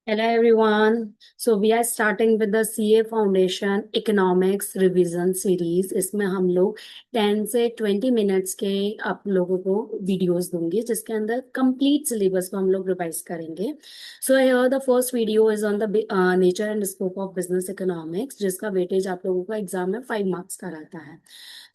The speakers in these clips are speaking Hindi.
Hello everyone. So we are starting with the CA Foundation Economics Revision Series. इसमें हम लोग 10 से 20 मिनट्स के आप लोगों को वीडियोस दूंगी जिसके अंदर कंप्लीट सिलेबस को हम लोग रिवाइज करेंगे. So here the first video is on the nature and scope of business economics जिसका वेटेज आप लोगों का एग्जाम में 5 मार्क्स का रहता है.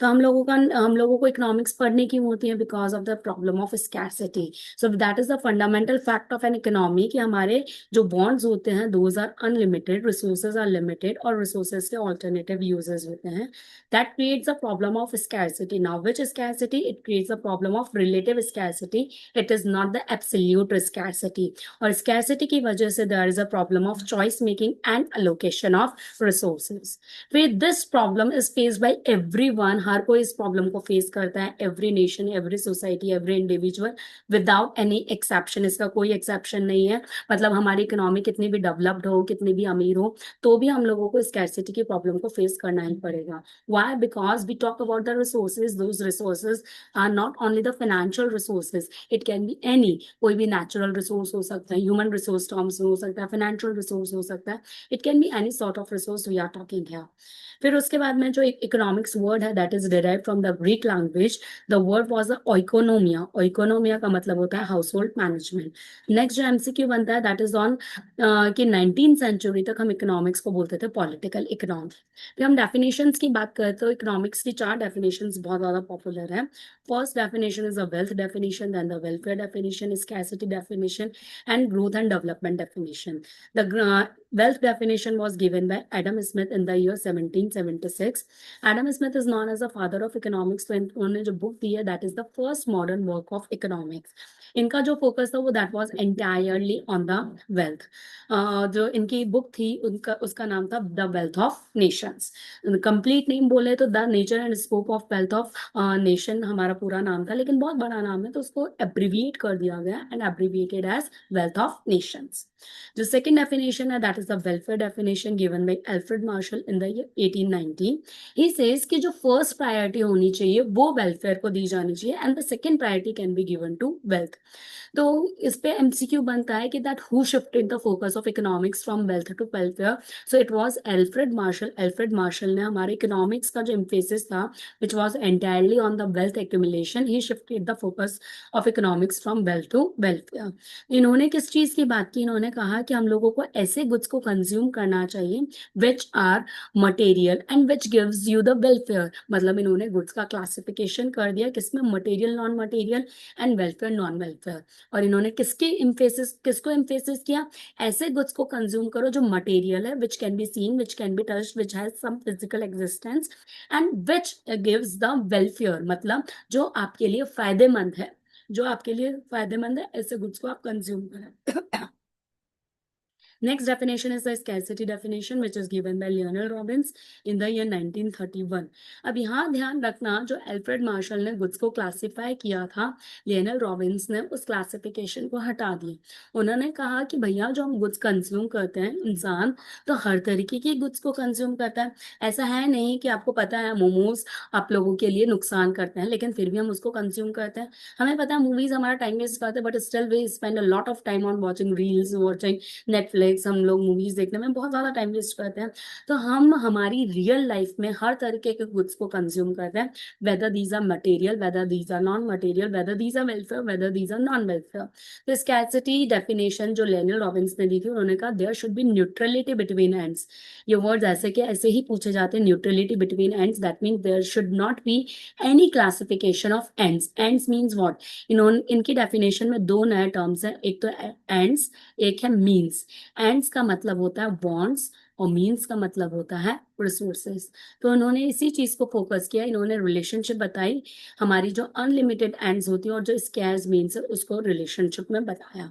तो हम लोगों को इकोनॉमिक्स पढ़ने की होती है because of the problem of scarcity. So that is the fundamental fact of an economy कि हमारे जो बॉन्ड्स होते हैं those are unlimited, resources are limited और रिसोर्सेज के ऑल्टरनेटिव यूजेस होते हैं. That creates a problem of scarcity. Now which scarcity? It creates a problem of relative scarcity. It is not the absolute scarcity. और स्कैरसिटी की वजह से there is a problem of choice making and allocation of resources. फिर this problem is face by everyone. हर कोई इस प्रॉब्लम को फेस करता है. Every nation, every society, every individual without any exception. इसका कोई एक्सेप्शन नहीं है. मतलब हमारी इकोनॉमी कितनी भी डेवलप्ड हो, कितनी भी अमीर हो, तो भी हम लोगों को स्कैरसिटी की प्रॉब्लम को फेस करना ही पड़ेगा. Why? Because we talk about the resources. Those resources are not only the financial resources. It can be any. कोई भी नेचुरल रिसोर्स हो सकता है, ह्यूमन रिसोर्स टर्म्स में हो सकता है, फाइनेंशियल रिसोर्स हो सकता है. It can be any sort of resource we are talking here. फिर उसके बाद में जो इकोनॉमिक्स वर्ड है that is derived from the Greek language. The word was oikonomia. Oikonomia का मतलब होता है हाउस होल्ड मैनेजमेंट. नेक्स्ट जो एमसीक्यू बनता है दैट इज ऑन कि 19th सेंचुरी तक हम इकोनॉमिक्स को बोलते थे पॉलिटिकल इकोनॉमी. फिर हम डेफिनेशंस की बात करें तो इकोनॉमिक्स की 4 डेफिनेशंस बहुत ज्यादा पॉपुलर है. First definition is the wealth definition, then the welfare definition, scarcity definition and growth and development definition. The wealth definition was given by Adam Smith in the year 1776. Adam Smith is known as the father of economics. तो उन्होंने जो बुक दी है that is the first modern work of economics. इनका जो फोकस था वो that was entirely on the wealth. जो इनकी बुक थी उनका उसका नाम था the wealth of Nations. Complete name बोले तो the nature and scope of wealth of nation हमारा पूरा नाम था, लेकिन बहुत बड़ा नाम है तो उसको एब्रीविएट कर दिया गया and abbreviated as wealth of nations. जो सेकंड डेफिनेशन है that is the welfare definition given by Alfred Marshall in the year 1890. He says कि जो फर्स्ट प्रायोरिटी होनी चाहिए वो वेलफेयर को दी जानी चाहिए and the second priority can be given to wealth. तो इस पे एमसीक्यू बनता है कि that who shifted the focus of economics from wealth to welfare. So it was Alfred Marshall. Alfred Marshall ने हमारे इकोनॉमिक्स का जो एम्फेसिस था which was entirely on the wealth accumulation, he shifted the focus of economics from wealth to welfare. इन्होंने किस चीज की बात की? इन्होंने कहा कि हम लोगों को ऐसे गुड्स को कंज्यूम करना चाहिए which are material and which gives you the welfare. मतलब इन्होंने गुड्स का क्लासिफिकेशन कर दिया किसमें material, non material and welfare, non welfare. और इन्होंने किसको इम्फेसिस किया? ऐसे गुड्स को कंज्यूम करो जो मटेरियल है, which can be seen, which can be touched, which has some physical existence and which gives the welfare. मतलब जो आपके लिए फायदेमंद है, जो आपके लिए फायदेमंद है ऐसे गुड्स को आप कंज्यूम करें. Next definition is the scarcity definition which is given by Lionel Robbins in the year 1931. अब यहाँ ध्यान रखना जो अल्फ्रेड मार्शल ने गुड्स को क्लासिफाई किया था, लियोनेल रॉबिन्स ने उस क्लासिफिकेशन को हटा दिया. उन्होंने कहा कि भैया जो हम गुड्स कंज्यूम करते हैं, इंसान तो हर तरीके की गुड्स को कंज्यूम करता है. ऐसा है नहीं कि आपको पता है मोमोज आप लोगों के लिए नुकसान करते हैं लेकिन फिर भी हम उसको कंज्यूम करते हैं. हमें पता है मूवीज हमारा टाइम वेस्ट करते हैं but still we spend a lot of time on watching reels, watching Netflix. हम लोग मूवीज देखने में बहुत ज्यादा टाइम वेस्ट करते हैं. तो हम हमारी रियल लाइफ में हर तरीके के गुड्स को कंज्यूम करते हैं, whether these are material, whether these are non material, whether these are welfare, whether these are non welfare. तो स्कैरसिटी डेफिनेशन जो लियोनेल रॉबिन्स ने दी थी, उन्होंने कहा there should be neutrality between ends. ये वर्ड्स ऐसे के ऐसे ही पूछे जाते हैं, neutrality between ends. That means there should not be any classification of ends. Ends means what? इनकी डेफिनेशन में दो नए टर्म्स हैं, एक तो एंड्स, एक है मीन्स. एंड्स का मतलब होता है बॉन्ड्स और मीन्स का मतलब होता है रिसोर्सेस. तो इन्होंने इसी चीज को फोकस किया. इन्होंने रिलेशनशिप बताई हमारी जो अनलिमिटेड एंड्स होती है और जो स्कैर्स मीन्स है उसको रिलेशनशिप में बताया.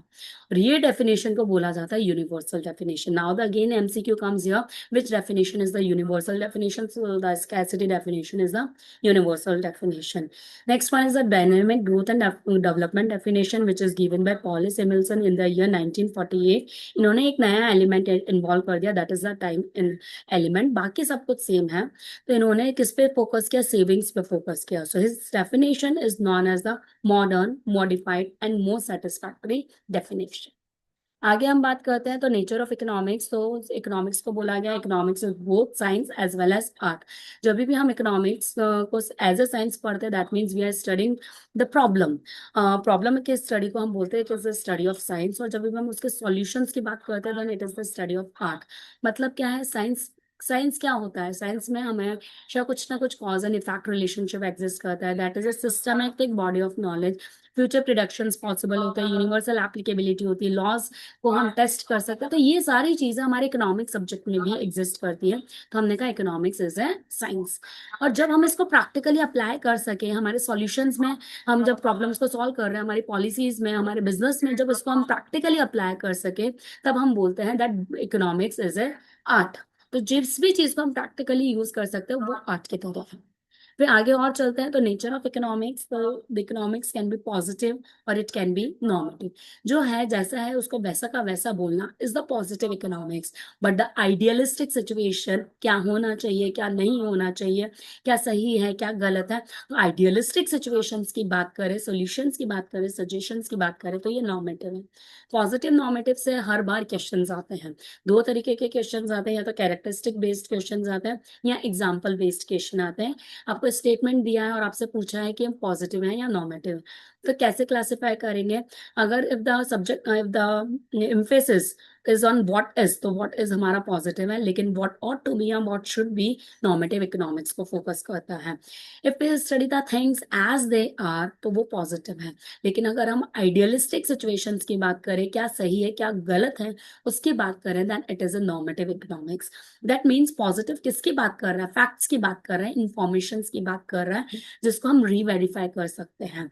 और ये डेफिनेशन को बोला जाता है universal definition. Now the again MCQ comes here, which definition is the universal definition? So the scarcity definition is the universal definition. Next one is the dynamic growth and development definition which is given by Paul Samuelson in the year 1948. इन्होंने एक नया एलिमेंट इन्वॉल्व कर दिया that is the time element. बाकी सब कुछ सेम है. तो इन्होंने किस पे फोकस किया? सेविंग्स पे फोकस किया. So his definition is known as the modern, modified and more satisfactory definition. आगे हम बात करते हैं तो नेचर ऑफ इकोनॉमिक्स। तो इकोनॉमिक्स को बोला गया economics is both science as well as art. जब भी हम इकोनॉमिक्स को एज ए साइंस पढ़ते हैं that means we are studying the problem. Problem के स्टडी को हम बोलते हैं it is the study of science. और जब भी हम उसके सॉल्यूशंस की बात करते हैं then it is the study of art. मतलब क्या है साइंस? साइंस क्या होता है? साइंस में हमेशा कुछ ना कुछ cause and effect relationship exist करता है। That is a systematic body of knowledge. Future predictions possible होते हैं, यूनिवर्सल एप्लीकेबिलिटी होती है, लॉज को हम टेस्ट कर सकते हैं। तो ये सारी चीजें हमारे इकोनॉमिक सब्जेक्ट में भी एग्जिस्ट करती है। तो हमने कहा इकोनॉमिक्स इज ए साइंस। और जब हम इसको प्रैक्टिकली अप्लाई कर सके हमारे सॉल्यूशंस में, हम जब प्रॉब्लम्स को सॉल्व कर रहे हैं हमारी पॉलिसीज में, हमारे बिजनेस में, जब इसको हम प्रैक्टिकली अप्लाई कर सके तब हम बोलते हैं that economics is a art. तो जिस भी चीज को हम प्रैक्टिकली यूज कर सकते हैं वो आर्ट की तरह है। फिर आगे और चलते हैं तो नेचर ऑफ इकोनॉमिक्स। तो the economics can be positive और इट कैन बी नॉर्मेटिव। जो है जैसा है उसको वैसा का वैसा बोलना is the positive economics. But the idealistic situation, क्या होना चाहिए क्या नहीं होना चाहिए, क्या सही है क्या गलत है, तो आइडियलिस्टिक सिचुएशंस की बात करें, सॉल्यूशंस की बात करें, सजेशंस की बात करें तो ये नॉर्मेटिव है। पॉजिटिव नॉर्मेटिव से हर बार क्वेश्चंस आते हैं। दो तरीके के क्वेश्चंस आते हैं, या तो कैरेक्टरिस्टिक बेस्ड क्वेश्चंस आते हैं या एग्जाम्पल बेस्ड क्वेश्चन आते हैं। आपको स्टेटमेंट दिया है और आपसे पूछा है कि हम पॉजिटिव है या नॉर्मेटिव, तो कैसे क्लासिफाई करेंगे? अगर if the subject if the emphasis is on what is, तो व्हाट इज हमारा पॉजिटिव है, लेकिन व्हाट ऑट टू बी या what should be normative economics को फोकस करता है। If we study the things as they are तो वो पॉजिटिव है। लेकिन अगर हम आइडियलिस्टिक सिचुएशंस की बात करें, क्या सही है क्या गलत है उसकी बात करें, then it is a normative economics. That means positive किसकी बात कर रहा है? फैक्ट्स की बात कर रहे हैं, इंफॉर्मेशन की बात कर रहा है जिसको हम रीवेरीफाई कर सकते हैं।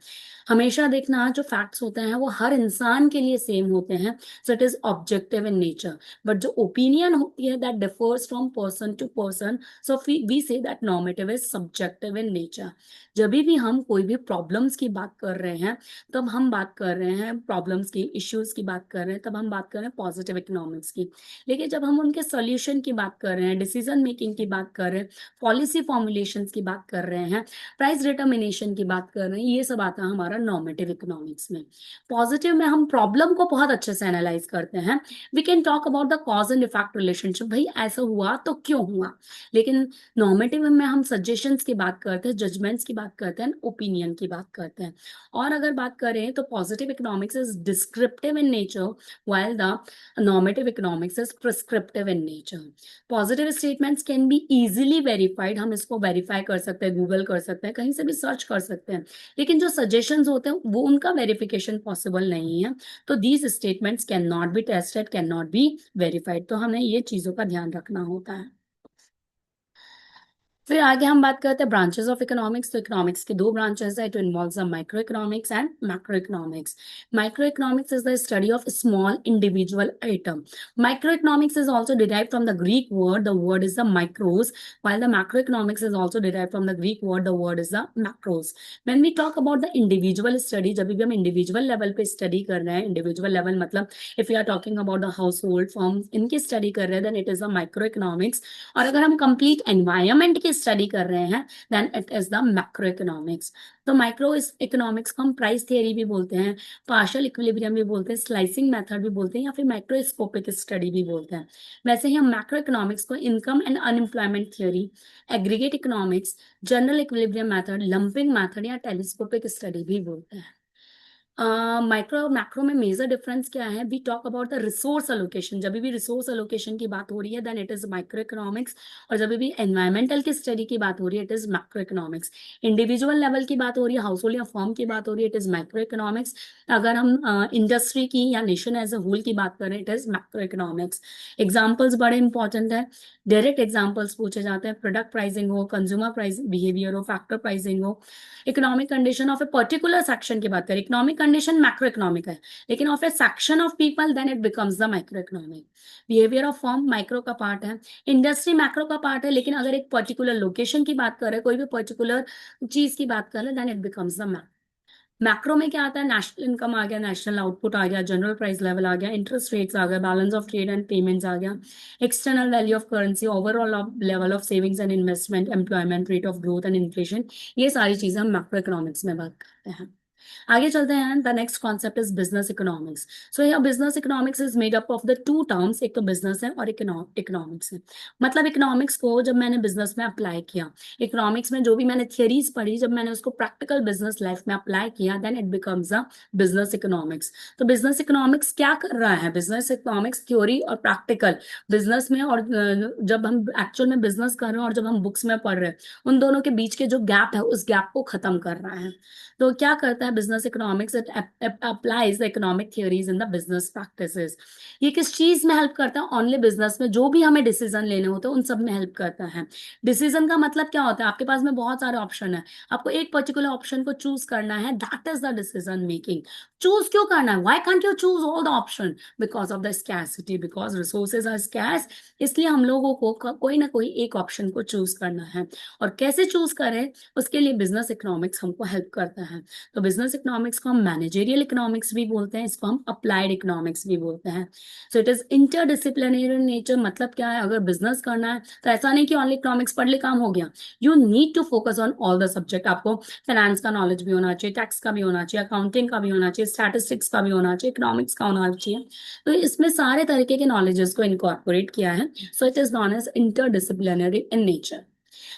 हमेशा देखना जो फैक्ट्स होते हैं वो हर इंसान के लिए सेम होते हैं, so it is objective in nature. But जो ओपिनियन होती है that differs from person to person, so we say that normative is subjective in nature. जब भी हम कोई भी प्रॉब्लम्स की बात कर रहे हैं तब हम बात कर रहे हैं प्रॉब्लम्स की, इश्यूज की बात कर रहे हैं, तब हम बात कर रहे हैं पॉजिटिव इकोनॉमिक्स की। लेकिन जब हम उनके सॉल्यूशन की बात कर रहे हैं, डिसीजन मेकिंग की बात कर रहे हैं, पॉलिसी फॉर्मुलेशन की बात कर रहे हैं, प्राइस डिटर्मिनेशन की बात कर रहे हैं, ये सब आता है हमारा नॉर्मेटिव इकोनॉमिक्स में। पॉजिटिव में हम प्रॉब्लम को बहुत अच्छे से एनालाइज करते हैं। We can talk about the cause and effect relationship, भाई ऐसा हुआ तो क्यों हुआ। लेकिन नॉर्मेटिव में हम सजेशंस की बात करते हैं, जजमेंट्स की बात करते हैं, ओपिनियन की बात करते हैं। और अगर बात करें तो positive economics is descriptive in nature while the normative economics is prescriptive in nature. Positive statements can be easily verified, हम इसको वेरीफाई कर सकते हैं, गूगल कर सकते हैं, कहीं से भी सर्च कर सकते हैं। लेकिन जो सजेशंस होते हैं वो उनका वेरिफिकेशन पॉसिबल नहीं है। तो these statements can not be tested, can not be verified. तो हमें ये चीजों का ध्यान रखना होता है। फिर आगे हम बात करते हैं ब्रांचेस ऑफ इकोनॉमिक्स। तो इकोनॉमिक्स के दो ब्रांचेस है, it involves microeconomics and macroeconomics. Microeconomics is the study of small individual item. Microeconomics is also derived from the Greek word, the word is the micros, while the macroeconomics is also derived from the Greek word, the word is the macros. When we talk about the individual study, जब भी हम individual level पे study कर रहे हैं, individual level मतलब if we are talking about the household firms, इनकी study कर रहे हैं then it is the microeconomics। और अगर हम complete environment की स्टडी कर रहे हैं then it is the macroeconomics. तो माइक्रो इकोनॉमिक्स को हम प्राइस थियरी भी बोलते हैं, पार्शियल इक्विलिब्रियम भी बोलते हैं, स्लाइसिंग मेथड भी बोलते हैं, या फिर माइक्रोस्कोपिक स्टडी भी बोलते हैं। वैसे ही हम मैक्रो इकोनॉमिक्स को income and unemployment theory, aggregate economics, general equilibrium method, lumping method या टेलीस्कोपिक स्टडी भी बोलते हैं। माइक्रो और मैक्रो में मेजर डिफरेंस क्या है? We talk about the resource allocation. जब भी रिसोर्स अलोकेशन की बात हो रही है then it is microeconomics. और जब भी एनवायरमेंटल की स्टडी की बात हो रही है it is macro economics. Individual level की बात हो रही है, हाउस होल्ड या फॉर्म की बात हो रही है, इट इज माइक्रो इकोनॉमिक्स। अगर हम इंडस्ट्री की या नेशन एज अ होल की बात करें it is macroeconomics. Examples बड़े इंपॉर्टेंट है, डायरेक्ट एग्जाम्पल्स पूछे जाते हैं, प्रोडक्ट प्राइसिंग हो, कंज्यूमर प्राइस बिहेवियर हो, फैक्टर प्राइसिंग हो। Economic condition of a particular section की बात करें, इकोनॉमिक कंडीशन मैक्रो इकोनॉमिक है, लेकिन of a section of people then it becomes the microeconomic. Behaviour of firm micro का पार्ट है, इंडस्ट्री मैक्रो का पार्ट है, लेकिन अगर एक पर्टिकुलर लोकेशन की बात करें, कोई भी पर्टिकुलर चीज की बात करें then it becomes the macro. Macro में क्या आता है? नेशनल इनकम आ गया, नेशनल आउटपुट आ गया, जनरल प्राइस लेवल आ गया, इंटरेस्ट रेट्स आ गया, balance of trade and payments आ गया, external value of currency, overall level of savings and investment, employment, rate of growth and inflation. ये सारी चीजें हम मैक्रो इकोनॉमिक्स में बात करते हैं। आगे चलते हैं। The next concept is business economics. So यह business economics is made up of the two terms, एक तो बिजनेस है और इकोनॉमिक्स है। मतलब इकोनॉमिक्स को जब मैंने बिजनेस में अप्लाई किया, इकोनॉमिक्स में जो भी मैंने थियरीज पढ़ी, जब मैंने उसको प्रैक्टिकल बिजनेस लाइफ में अप्लाई किया, then it becomes a business economics. तो बिजनेस इकोनॉमिक्स क्या कर रहा है? बिजनेस इकोनॉमिक्स थ्योरी और प्रैक्टिकल बिजनेस में, और जब हम एक्चुअल में बिजनेस कर रहे हैं और जब हम बुक्स में पढ़ रहे हैं, उन दोनों के बीच के जो गैप है उस गैप को खत्म कर रहा है। तो क्या करता है business economics? It applies the economic theories in the business practices. ये किस चीज में हेल्प करता है? ओनली बिजनेस में, जो भी हमें डिसीजन लेने होते हैं उन सब में हेल्प करता है। डिसीजन का मतलब क्या होता है? आपके पास में बहुत सारे ऑप्शन है, आपको एक पर्टिकुलर ऑप्शन को चूज करना है, that is the decision making. Choose क्यों करना है? Why can't you choose all the option? Because of the scarcity, because resources are scarce. इसलिए हम लोगों को कोई ना कोई एक ऑप्शन को चूज करना है, और कैसे चूज करें उसके लिए बिजनेस इकोनॉमिक्स हमको हेल्प करता है। तो बिजनेस इकोनॉमिक्स को हम मैनेजेरियल इकोनॉमिक्स भी बोलते हैं, इसको हम अप्लाइड इकोनॉमिक्स भी बोलते हैं। So it is interdisciplinary nature. मतलब क्या है? अगर बिजनेस करना है तो ऐसा नहीं कि ओनली इकोनॉमिक्स पढ़ ले काम हो गया। You need to focus on all the subject. आपको फाइनेंस का नॉलेज भी होना चाहिए, टैक्स का भी होना चाहिए, अकाउंटिंग का भी होना चाहिए, स्टैटिस्टिक्स का भी होना चाहिए, इकोनॉमिक्स का होना चाहिए। तो इसमें सारे तरीके के नॉलेजेस को इनकॉर्पोरेट किया है। So it is known as interdisciplinary in nature.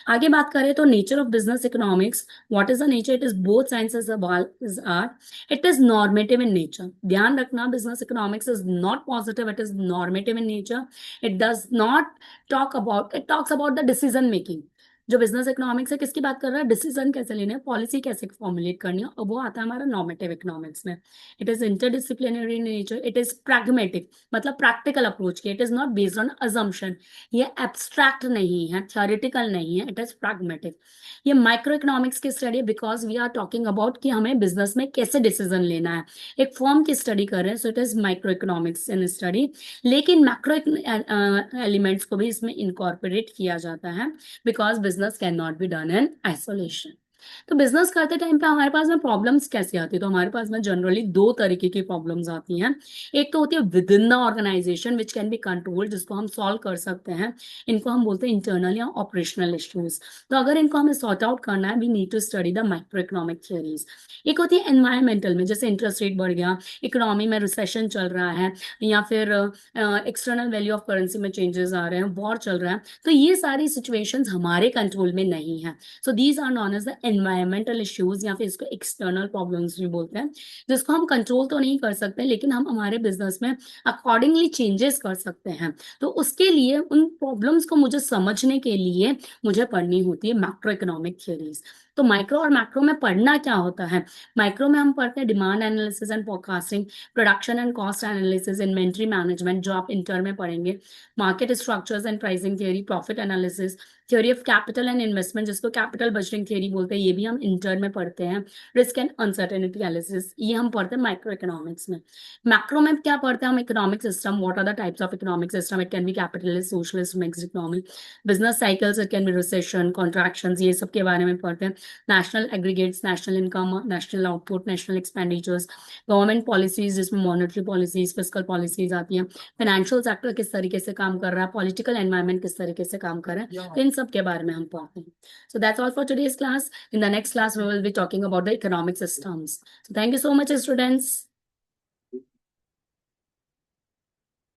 आगे बात करें तो nature of business economics, what is the nature? It is both sciences are, it is normative in nature. ध्यान रखना, business economics is not positive, it is normative in nature. It does not talk about, it talks about the decision making. जो बिजनेस इकोनॉमिक्स है किसकी बात कर रहा है? डिसीजन कैसे लेने हैं, पॉलिसी कैसे फॉर्मुलेट करनी है, और वो आता है हमारा नॉर्मेटिव इकोनॉमिक्स में। It is interdisciplinary in nature, it is pragmatic, मतलब प्रैक्टिकल अप्रोच की। It is not based on assumption, ये एब्स्ट्रैक्ट नहीं है, थ्योरेटिकल नहीं है, इट इज प्रैग्मेटिक। ये माइक्रो इकोनॉमिक्स की study, because we are talking about कि हमें बिजनेस में कैसे डिसीजन लेना है, एक फॉर्म की स्टडी कर रहे हैं। So it is micro economics in study. लेकिन मैक्रो एलिमेंट्स को भी इसमें इंकॉर्पोरेट किया जाता है, because business can not be done in isolation. तो बिजनेस करते टाइम पे हमारे पास में प्रॉब्लम्स कैसे आती है? तो हमारे पास में जनरली दो तरीके की प्रॉब्लम्स आती हैं। एक तो होती है within the organization which can be controlled, जिसको हम सॉल्व कर सकते हैं। इनको हम बोलते हैं इंटरनल या ऑपरेशनल इश्यूज। तो अगर इनको हमें सॉर्ट आउट करना है, we need to study the microeconomic theories. एक होती है एनवायरमेंटल में, जैसे इंटरेस्ट रेट बढ़ गया, इकोनॉमी में रिसेशन चल रहा है, या फिर एक्सटर्नल वैल्यू ऑफ करेंसी में चेंजेस आ रहे हैं, वॉर चल रहा है। तो ये सारी सिचुएशंस हमारे कंट्रोल में नहीं है। So these are known as the environmental issues, या फिर इसको एक्सटर्नल प्रॉब्लम्स भी बोलते हैं, जिसको हम कंट्रोल तो नहीं कर सकते, लेकिन हम हमारे बिजनेस में अकॉर्डिंगली चेंजेस कर सकते हैं। तो उसके लिए उन प्रॉब्लम्स को मुझे समझने के लिए मुझे पढ़नी होती है मैक्रो इकोनॉमिक थियरीज। तो माइक्रो और मैक्रो में पढ़ना क्या होता है? माइक्रो में हम पढ़ते हैं demand analysis and forecasting, production and cost analysis, inventory management जो आप इंटर में पढ़ेंगे, market structures and pricing theory, profit analysis, theory of capital and investment जिसको कैपिटल बजटिंग थियरी बोलते हैं, ये भी हम इंटर में पढ़ते हैं। रिस्क एंड अनसर्टेनिटी एनालिसिस, ये हम पढ़ते हैं माइक्रो इकोनॉमिक्स में। मैक्रो में क्या पढ़ते हैं हम? Economic system, what are the types of economic system, it can be capitalist, socialist, mixed economy, business cycles, it can be recession, contractions, ये सब के बारे में पढ़ते हैं। National aggregates, national income, national output, national expenditures, government policies जिसमें मॉनेटरी पॉलिसीज, फिस्कल पॉलिसीज आती हैं, फाइनेंशियल सेक्टर किस तरीके से काम कर रहा है, पॉलिटिकल एनवायरनमेंट किस तरीके से काम कर रहा है, तो इन सब के बारे में हम पढ़ते हैं। So that's all for today's class. In the next class, we will be talking about the economic systems. So thank you so much, students.